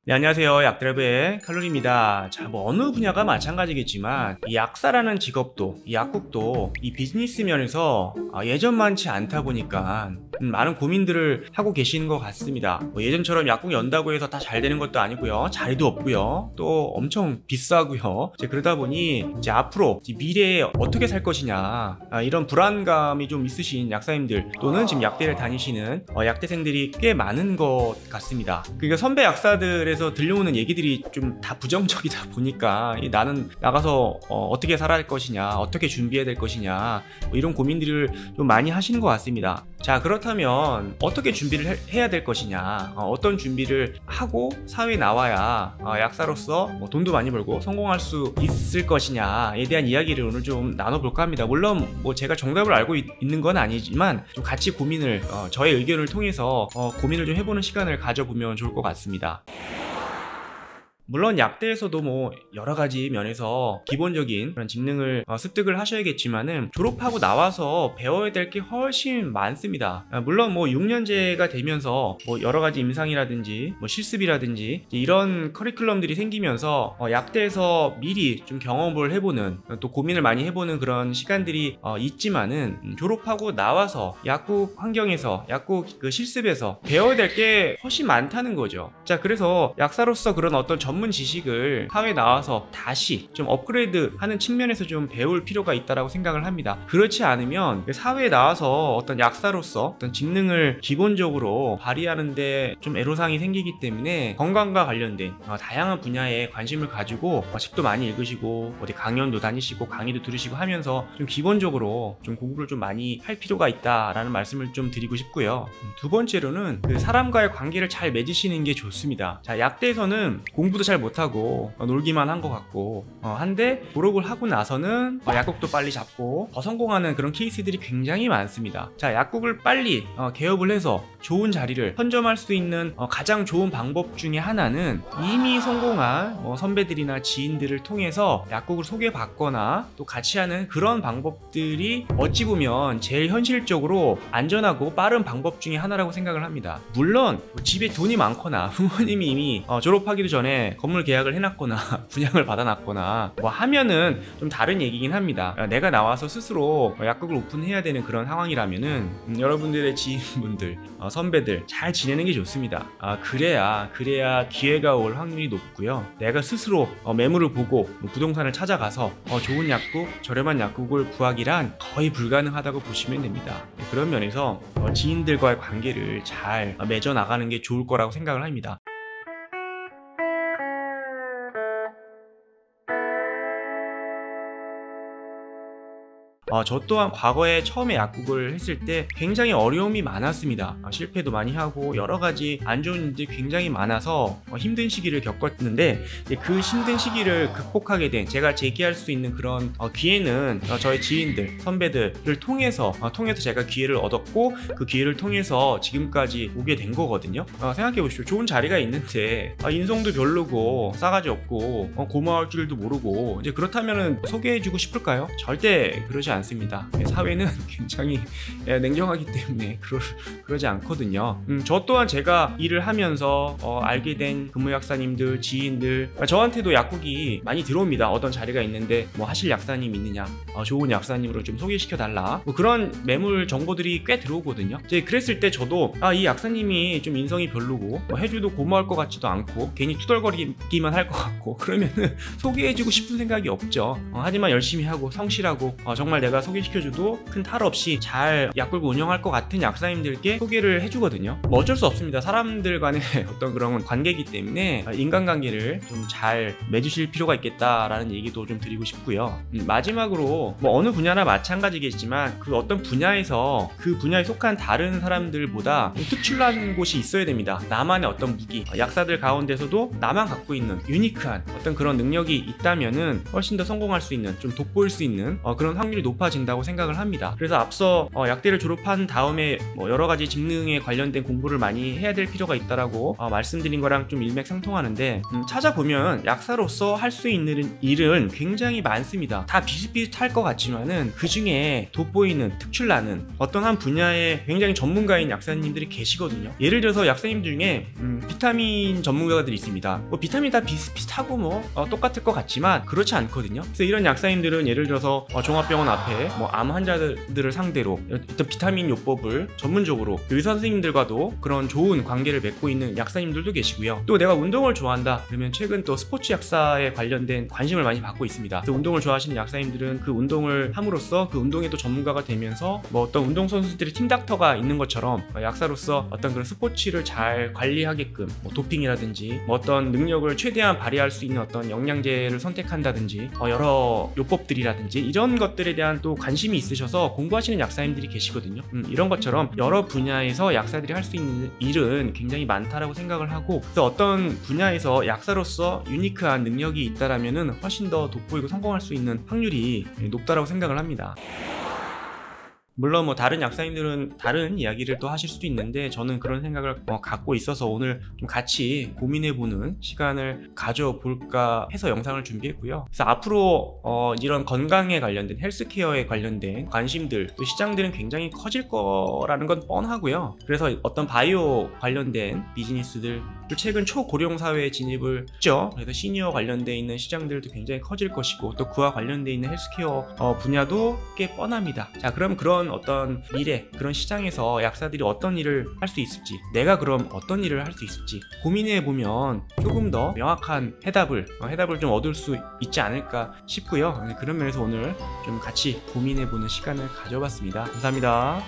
네, 안녕하세요. 약드라이브의 칼로리입니다. 자, 어느 분야가 마찬가지겠지만 이 약사라는 직업도, 이 약국도 이 비즈니스 면에서 예전만치 않다 보니까 많은 고민들을 하고 계시는 것 같습니다. 예전처럼 약국 연다고 해서 다 잘 되는 것도 아니고요. 자리도 없고요. 또 엄청 비싸고요. 그러다 보니 이제 앞으로 미래에 어떻게 살 것이냐, 이런 불안감이 좀 있으신 약사님들 또는 지금 약대를 다니시는 약대생들이 꽤 많은 것 같습니다. 그러니까 선배 약사들에서 들려오는 얘기들이 좀 다 부정적이다 보니까 나는 나가서 어떻게 살아야 할 것이냐, 어떻게 준비해야 될 것이냐, 이런 고민들을 좀 많이 하시는 것 같습니다. 자, 그렇다면 어떻게 준비를 해야 될 것이냐, 어떤 준비를 하고 사회에 나와야 약사로서 돈도 많이 벌고 성공할 수 있을 것이냐에 대한 이야기를 오늘 좀 나눠볼까 합니다. 물론 제가 정답을 알고 있는 건 아니지만 좀 같이 고민을, 저의 의견을 통해서 고민을 좀 해보는 시간을 가져보면 좋을 것 같습니다. 물론 약대에서도 여러가지 면에서 기본적인 그런 직능을 습득을 하셔야겠지만은 졸업하고 나와서 배워야 될 게 훨씬 많습니다. 물론 6년제가 되면서 여러가지 임상이라든지 실습이라든지 이런 커리큘럼들이 생기면서 약대에서 미리 좀 경험을 해보는, 또 고민을 많이 해보는 그런 시간들이 있지만은 졸업하고 나와서 약국 환경에서, 약국 그 실습에서 배워야 될 게 훨씬 많다는 거죠. 자, 그래서 약사로서 그런 어떤 전문 지식을 사회에 나와서 다시 좀 업그레이드 하는 측면에서 좀 배울 필요가 있다고 생각을 합니다. 그렇지 않으면 사회에 나와서 어떤 약사로서 어떤 직능을 기본적으로 발휘하는데 좀 애로사항이 생기기 때문에 건강과 관련된 다양한 분야에 관심을 가지고 책도 많이 읽으시고 어디 강연도 다니시고 강의도 들으시고 하면서 좀 기본적으로 좀 공부를 좀 많이 할 필요가 있다라는 말씀을 좀 드리고 싶고요. 두 번째로는 그 사람과의 관계를 잘 맺으시는 게 좋습니다. 자, 약대에서는 공부도 잘 못하고 놀기만 한 것 같고 한데 졸업을 하고 나서는 약국도 빨리 잡고 더 성공하는 그런 케이스들이 굉장히 많습니다. 자, 약국을 빨리 개업을 해서 좋은 자리를 선점할 수 있는 가장 좋은 방법 중에 하나는 이미 성공한 선배들이나 지인들을 통해서 약국을 소개받거나 또 같이 하는 그런 방법들이 어찌 보면 제일 현실적으로 안전하고 빠른 방법 중에 하나라고 생각을 합니다. 물론 집에 돈이 많거나 부모님이 이미 졸업하기도 전에 건물 계약을 해놨거나 분양을 받아놨거나 하면은 좀 다른 얘기긴 합니다. 내가 나와서 스스로 약국을 오픈해야 되는 그런 상황이라면은 여러분들의 지인분들, 선배들 잘 지내는 게 좋습니다. 그래야 기회가 올 확률이 높고요. 내가 스스로 매물을 보고 부동산을 찾아가서 좋은 약국, 저렴한 약국을 구하기란 거의 불가능하다고 보시면 됩니다. 그런 면에서 지인들과의 관계를 잘 맺어 나가는 게 좋을 거라고 생각을 합니다. 저 또한 과거에 처음에 약국을 했을 때 굉장히 어려움이 많았습니다. 실패도 많이 하고 여러가지 안 좋은 일들이 굉장히 많아서 힘든 시기를 겪었는데, 그 힘든 시기를 극복하게 된, 제가 제기할 수 있는 그런 기회는 저의 지인들, 선배들을 통해서 제가 기회를 얻었고, 그 기회를 통해서 지금까지 오게 된 거거든요. 생각해 보십시오. 좋은 자리가 있는데 인성도 별로고 싸가지 없고 고마울 줄도 모르고, 이제 그렇다면 소개해주고 싶을까요? 절대 그러지 않습니다. 사회는 굉장히 냉정하기 때문에 그러지 않거든요. 저 또한 제가 일을 하면서 알게 된 근무약사님들, 지인들, 저한테도 약국이 많이 들어옵니다. 어떤 자리가 있는데 하실 약사님 있느냐, 좋은 약사님으로 좀 소개시켜달라, 그런 매물 정보들이 꽤 들어오거든요. 이제 그랬을 때 저도 이 약사님이 좀 인성이 별로고 해줘도 고마울 것 같지도 않고 괜히 투덜거리기만 할 것 같고 그러면은 소개해주고 싶은 생각이 없죠. 하지만 열심히 하고 성실하고 정말 내가 소개시켜줘도 큰 탈 없이 잘 약국을 운영할 것 같은 약사님들께 소개를 해주거든요. 어쩔 수 없습니다. 사람들 간의 어떤 그런 관계이기 때문에 인간관계를 좀 잘 맺으실 필요가 있겠다라는 얘기도 좀 드리고 싶고요. 마지막으로 어느 분야나 마찬가지겠지만 그 어떤 분야에서 그 분야에 속한 다른 사람들보다 특출난 곳이 있어야 됩니다. 나만의 어떤 무기, 약사들 가운데서도 나만 갖고 있는 유니크한 어떤 그런 능력이 있다면은 훨씬 더 성공할 수 있는, 좀 돋보일 수 있는 그런 확률이 높아 높아진다고 생각을 합니다. 그래서 앞서 약대를 졸업한 다음에 뭐 여러 가지 직능에 관련된 공부를 많이 해야 될 필요가 있다라고 말씀드린 거랑 좀 일맥상통하는데, 찾아보면 약사로서 할 수 있는 일은 굉장히 많습니다. 다 비슷비슷할 것 같지만은 그 중에 돋보이는 특출나는 어떤 한 분야에 굉장히 전문가인 약사님들이 계시거든요. 예를 들어서 약사님 중에 비타민 전문가들이 있습니다. 뭐 비타민 다 비슷비슷하고 뭐 똑같을 것 같지만 그렇지 않거든요. 그래서 이런 약사님들은 예를 들어서 종합병원 앞에 뭐 암 환자들을 상대로 어떤 비타민 요법을 전문적으로 의사 선생님들과도 그런 좋은 관계를 맺고 있는 약사님들도 계시고요. 또 내가 운동을 좋아한다 그러면 최근 또 스포츠 약사에 관련된 관심을 많이 받고 있습니다. 그래서 운동을 좋아하시는 약사님들은 그 운동을 함으로써 그 운동에 또 전문가가 되면서 뭐 어떤 운동선수들이 팀닥터가 있는 것처럼 약사로서 어떤 그런 스포츠를 잘 관리하게끔 뭐 도핑이라든지 뭐 어떤 능력을 최대한 발휘할 수 있는 어떤 영양제를 선택한다든지 여러 요법들이라든지 이런 것들에 대한 또 관심이 있으셔서 공부하시는 약사님들이 계시거든요. 이런 것처럼 여러 분야에서 약사들이 할 수 있는 일은 굉장히 많다라고 생각을 하고, 그래서 어떤 분야에서 약사로서 유니크한 능력이 있다라면은 훨씬 더 돋보이고 성공할 수 있는 확률이 높다라고 생각을 합니다. 물론 뭐 다른 약사님들은 다른 이야기를 또 하실 수도 있는데, 저는 그런 생각을 갖고 있어서 오늘 좀 같이 고민해보는 시간을 가져볼까 해서 영상을 준비했고요. 그래서 앞으로 이런 건강에 관련된 헬스케어에 관련된 관심들, 또 시장들은 굉장히 커질 거라는 건 뻔하고요. 그래서 어떤 바이오 관련된 비즈니스들, 또 최근 초고령 사회에 진입을 했죠. 그래서 시니어 관련돼 있는 시장들도 굉장히 커질 것이고, 또 그와 관련돼 있는 헬스케어 분야도 꽤 뻔합니다. 자, 그럼 그런 어떤 미래, 그런 시장에서 약사들이 어떤 일을 할 수 있을지, 내가 그럼 어떤 일을 할 수 있을지 고민해보면 조금 더 명확한 해답을 좀 얻을 수 있지 않을까 싶고요. 그런 면에서 오늘 좀 같이 고민해보는 시간을 가져봤습니다. 감사합니다.